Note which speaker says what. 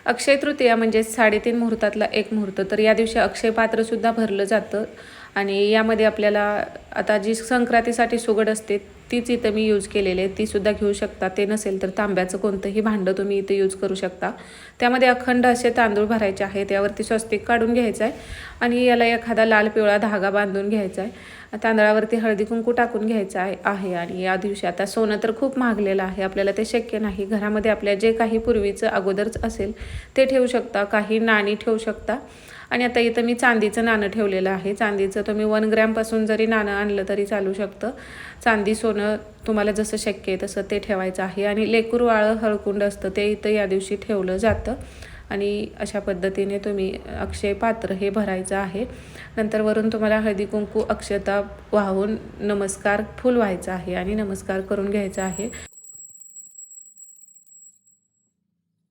Speaker 1: अक्षय तृतीया म्हणजे 3.5 मुहूर्तातला एक मुहूर्त. तर या दिवशी अक्षय पात्रसुद्धा भरलं जातं आणि यामध्ये आपल्याला आता जी संक्रांतीसाठी सुगड असते तीच इथं मी यूज केलेली आहे, तीसुद्धा घेऊ शकता. ते नसेल तर तांब्याचं कोणतंही भांडं तुम्ही इथे यूज करू शकता. त्यामध्ये अखंड असे तांदूळ भरायचे आहेत, यावरती स्वस्तिक काढून घ्यायचं आहे आणि याला एखादा लाल पिवळा धागा बांधून घ्यायचा आहे. तांदळावरती हळदी कुंकू टाकून घ्यायचं आहे आणि या दिवशी आता सोनं तर खूप महागलेलं आहे, आपल्याला ते शक्य नाही. घरामध्ये आपल्या जे काही पूर्वीचं अगोदरच असेल ते ठेवू शकता, काही नाणी ठेवू शकता. आणि आता इथं मी चांदीचं नाणं ठेवलेलं आहे. चांदीचं तुम्ही 1 ग्रॅमपासून जरी नाणं आणलं तरी चालू शकतं. चांदी सोनं तुम्हाला जसं शक्य आहे तसं ते ठेवायचं आहे. आणि लेकूरवाळं हळकुंड असतं ते इथं या दिवशी ठेवलं जातं आणि अशा पद्धतीने तुम्ही अक्षय पात्र हे भरायचं आहे. नंतर वरून तुम्हाला हळदी कुंकू अक्षता वाहून नमस्कार फुल व्हायचा आहे आणि नमस्कार करून घ्यायचा आहे.